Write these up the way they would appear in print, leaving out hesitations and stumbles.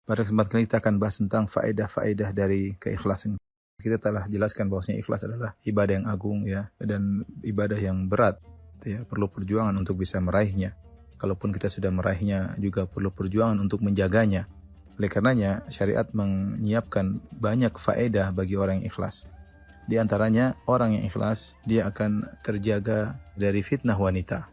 Pada kesempatan kita akan bahas tentang faedah-faedah dari keikhlasan. Kita telah jelaskan bahwasanya ikhlas adalah ibadah yang agung ya, dan ibadah yang berat ya, perlu perjuangan untuk bisa meraihnya. Kalaupun kita sudah meraihnya juga perlu perjuangan untuk menjaganya. Oleh karenanya syariat menyiapkan banyak faedah bagi orang yang ikhlas. Di antaranya orang yang ikhlas dia akan terjaga dari fitnah wanita.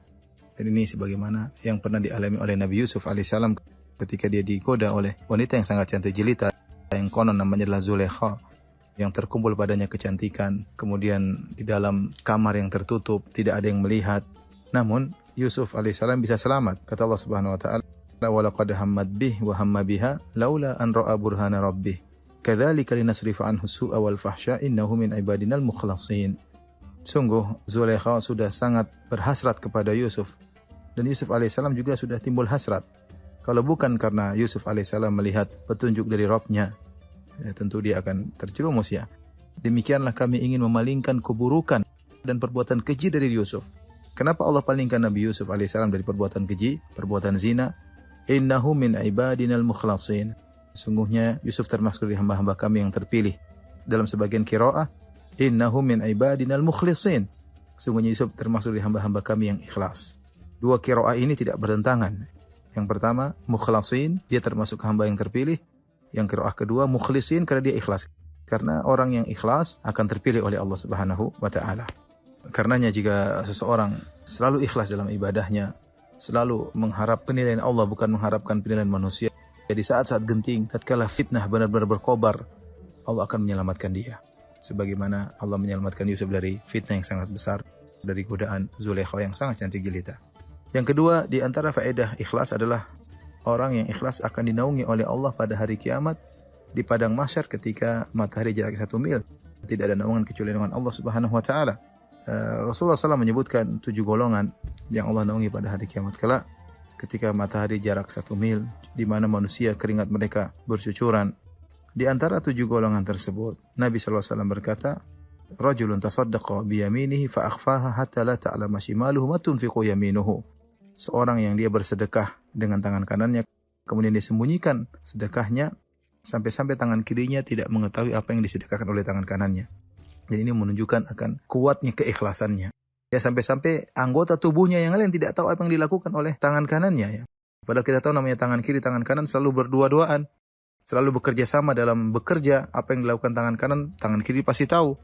Dan ini sebagaimana yang pernah dialami oleh Nabi Yusuf alaihissalam ketika dia digoda oleh wanita yang sangat cantik jelita yang konon namanya adalah Zulaikha, yang terkumpul padanya kecantikan, kemudian di dalam kamar yang tertutup tidak ada yang melihat. Namun Yusuf alaihissalam bisa selamat. Kata Allah Subhanahu wa taala, "Wa laqad hammat bih wa hamma biha laula an ra'a burhana rabbih. Kadzalika linasrifa anhu su'a wal fahsya innahu min ibadinal mukhlasin." Sungguh Zulaikha sudah sangat berhasrat kepada Yusuf, dan Yusuf alaihissalam juga sudah timbul hasrat. Kalau bukan karena Yusuf alaihissalam melihat petunjuk dari Rabb-nya, ya, tentu dia akan terjerumus ya. Demikianlah kami ingin memalingkan keburukan dan perbuatan keji dari Yusuf. Kenapa Allah palingkan Nabi Yusuf alaihissalam dari perbuatan keji, perbuatan zina? Innahu min ibadinal mukhlasin. Sungguhnya Yusuf termasuk dari hamba-hamba kami yang terpilih. Dalam sebagian qiraah, innahu min ibadinal mukhlisin. Sungguhnya Yusuf termasuk dari hamba-hamba kami yang ikhlas. Dua qiraah ini tidak bertentangan. Yang pertama, mukhlasin, dia termasuk hamba yang terpilih. Yang qiraah kedua, mukhlisin, karena dia ikhlas. Karena orang yang ikhlas akan terpilih oleh Allah Subhanahu wa taala. Karenanya jika seseorang selalu ikhlas dalam ibadahnya, selalu mengharap penilaian Allah bukan mengharapkan penilaian manusia, jadi saat-saat genting, tatkala fitnah benar-benar berkobar, Allah akan menyelamatkan dia. Sebagaimana Allah menyelamatkan Yusuf dari fitnah yang sangat besar, dari godaan Zulaikha yang sangat cantik jelita. Yang kedua, di antara faedah ikhlas adalah orang yang ikhlas akan dinaungi oleh Allah pada hari kiamat di padang mahsyar ketika matahari jarak 1 mil. Tidak ada naungan kecuali naungan Allah Subhanahu wa taala. Rasulullah SAW menyebutkan 7 golongan yang Allah naungi pada hari kiamat kelak ketika matahari jarak 1 mil, di mana manusia keringat mereka bercucuran. Di antara 7 golongan tersebut, Nabi SAW berkata, "Rajulun tasaddaqa biyaminihi fa akhfaha hatta la ta'lama shimaluhu ma tunfiqu yaminuhu." Seorang yang dia bersedekah dengan tangan kanannya, kemudian dia sembunyikan sedekahnya sampai-sampai tangan kirinya tidak mengetahui apa yang disedekahkan oleh tangan kanannya. Dan ini menunjukkan akan kuatnya keikhlasannya. Ya, sampai-sampai anggota tubuhnya yang lain tidak tahu apa yang dilakukan oleh tangan kanannya ya. Padahal kita tahu namanya tangan kiri, tangan kanan selalu berdua-duaan, selalu bekerja sama dalam bekerja. Apa yang dilakukan tangan kanan, tangan kiri pasti tahu.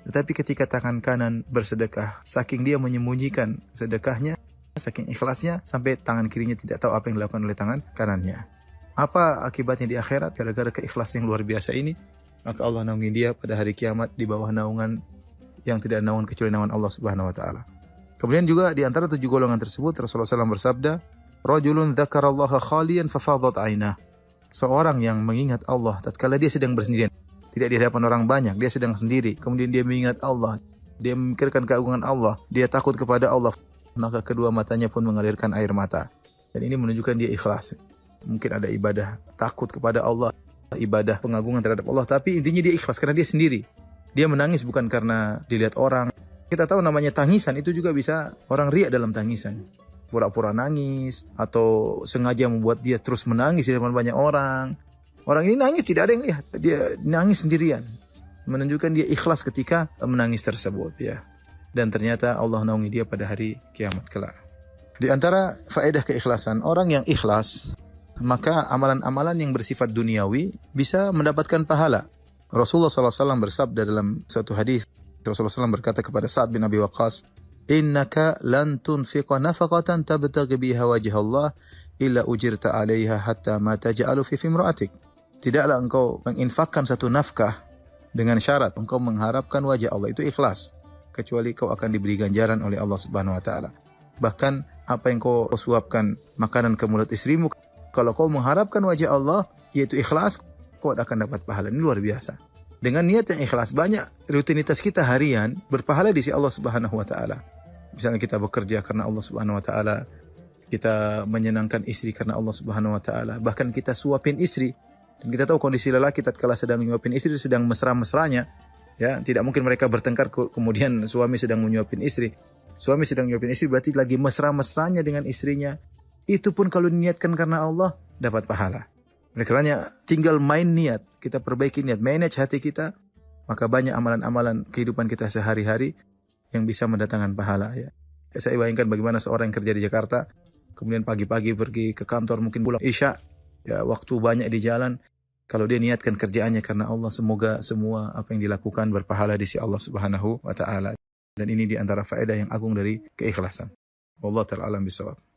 Tetapi ketika tangan kanan bersedekah, saking dia menyembunyikan sedekahnya, saking ikhlasnya, sampai tangan kirinya tidak tahu apa yang dilakukan oleh tangan kanannya. Apa akibatnya di akhirat? Gara-gara keikhlasan yang luar biasa ini, maka Allah naungi dia pada hari kiamat di bawah naungan yang tidak naungan kecuali naungan Allah Subhanahu wa taala. Kemudian juga di antara 7 golongan tersebut Rasulullah SAW bersabda, "Rajulun dzakarallaha khaliyan fafadat 'ainah." Seorang yang mengingat Allah tatkala dia sedang bersendirian, tidak di hadapan orang banyak, dia sedang sendiri, kemudian dia mengingat Allah, dia memikirkan keagungan Allah, dia takut kepada Allah, maka kedua matanya pun mengalirkan air mata. Dan ini menunjukkan dia ikhlas. Mungkin ada ibadah takut kepada Allah, ibadah pengagungan terhadap Allah, tapi intinya dia ikhlas karena dia sendiri. Dia menangis bukan karena dilihat orang. Kita tahu namanya tangisan itu juga bisa orang riak dalam tangisan. Pura-pura nangis atau sengaja membuat dia terus menangis di depan banyak orang. Orang ini nangis tidak ada yang lihat, dia nangis sendirian. Menunjukkan dia ikhlas ketika menangis tersebut ya. Dan ternyata Allah naungi dia pada hari kiamat kelak. Di antara faedah keikhlasan, orang yang ikhlas, maka amalan-amalan yang bersifat duniawi bisa mendapatkan pahala. Rasulullah SAW bersabda dalam suatu hadis, Rasulullah SAW berkata kepada Sa'ad bin Abi Waqqas, "Innaka lan tunfiqa nafaqatan tabtaghi biha wajha Allah illa ujirta 'alaiha hatta ma taj'alu fi imra'atik." Tidaklah engkau menginfakkan satu nafkah dengan syarat engkau mengharapkan wajah Allah, itu ikhlas, kecuali kau akan diberi ganjaran oleh Allah Subhanahu wa taala. Bahkan apa yang kau suapkan makanan ke mulut istrimu, kalau kau mengharapkan wajah Allah, yaitu ikhlas, kau akan dapat pahala. Ini luar biasa. Dengan niat yang ikhlas, banyak rutinitas kita harian berpahala di sisi Allah Subhanahu wa taala. Misalnya kita bekerja karena Allah Subhanahu wa taala, kita menyenangkan istri karena Allah Subhanahu wa taala, bahkan kita suapin istri. Dan kita tahu kondisi lelaki tatkala sedang menyuapin istri sedang mesra-mesranya, ya, tidak mungkin mereka bertengkar kemudian suami sedang menyuapin istri. Suami sedang menyuapin istri berarti lagi mesra-mesranya dengan istrinya. Itu pun kalau diniatkan karena Allah dapat pahala. Oleh karenanya tinggal main niat, kita perbaiki niat, manage hati kita, maka banyak amalan-amalan kehidupan kita sehari-hari yang bisa mendatangkan pahala ya. Saya bayangkan bagaimana seorang yang kerja di Jakarta, kemudian pagi-pagi pergi ke kantor, mungkin pulang Isya, ya waktu banyak di jalan. Kalau dia niatkan kerjaannya karena Allah, semoga semua apa yang dilakukan berpahala di sisi Allah Subhanahu wa taala. Dan ini di antara faedah yang agung dari keikhlasan. Wallahu ta'ala alam bisawab.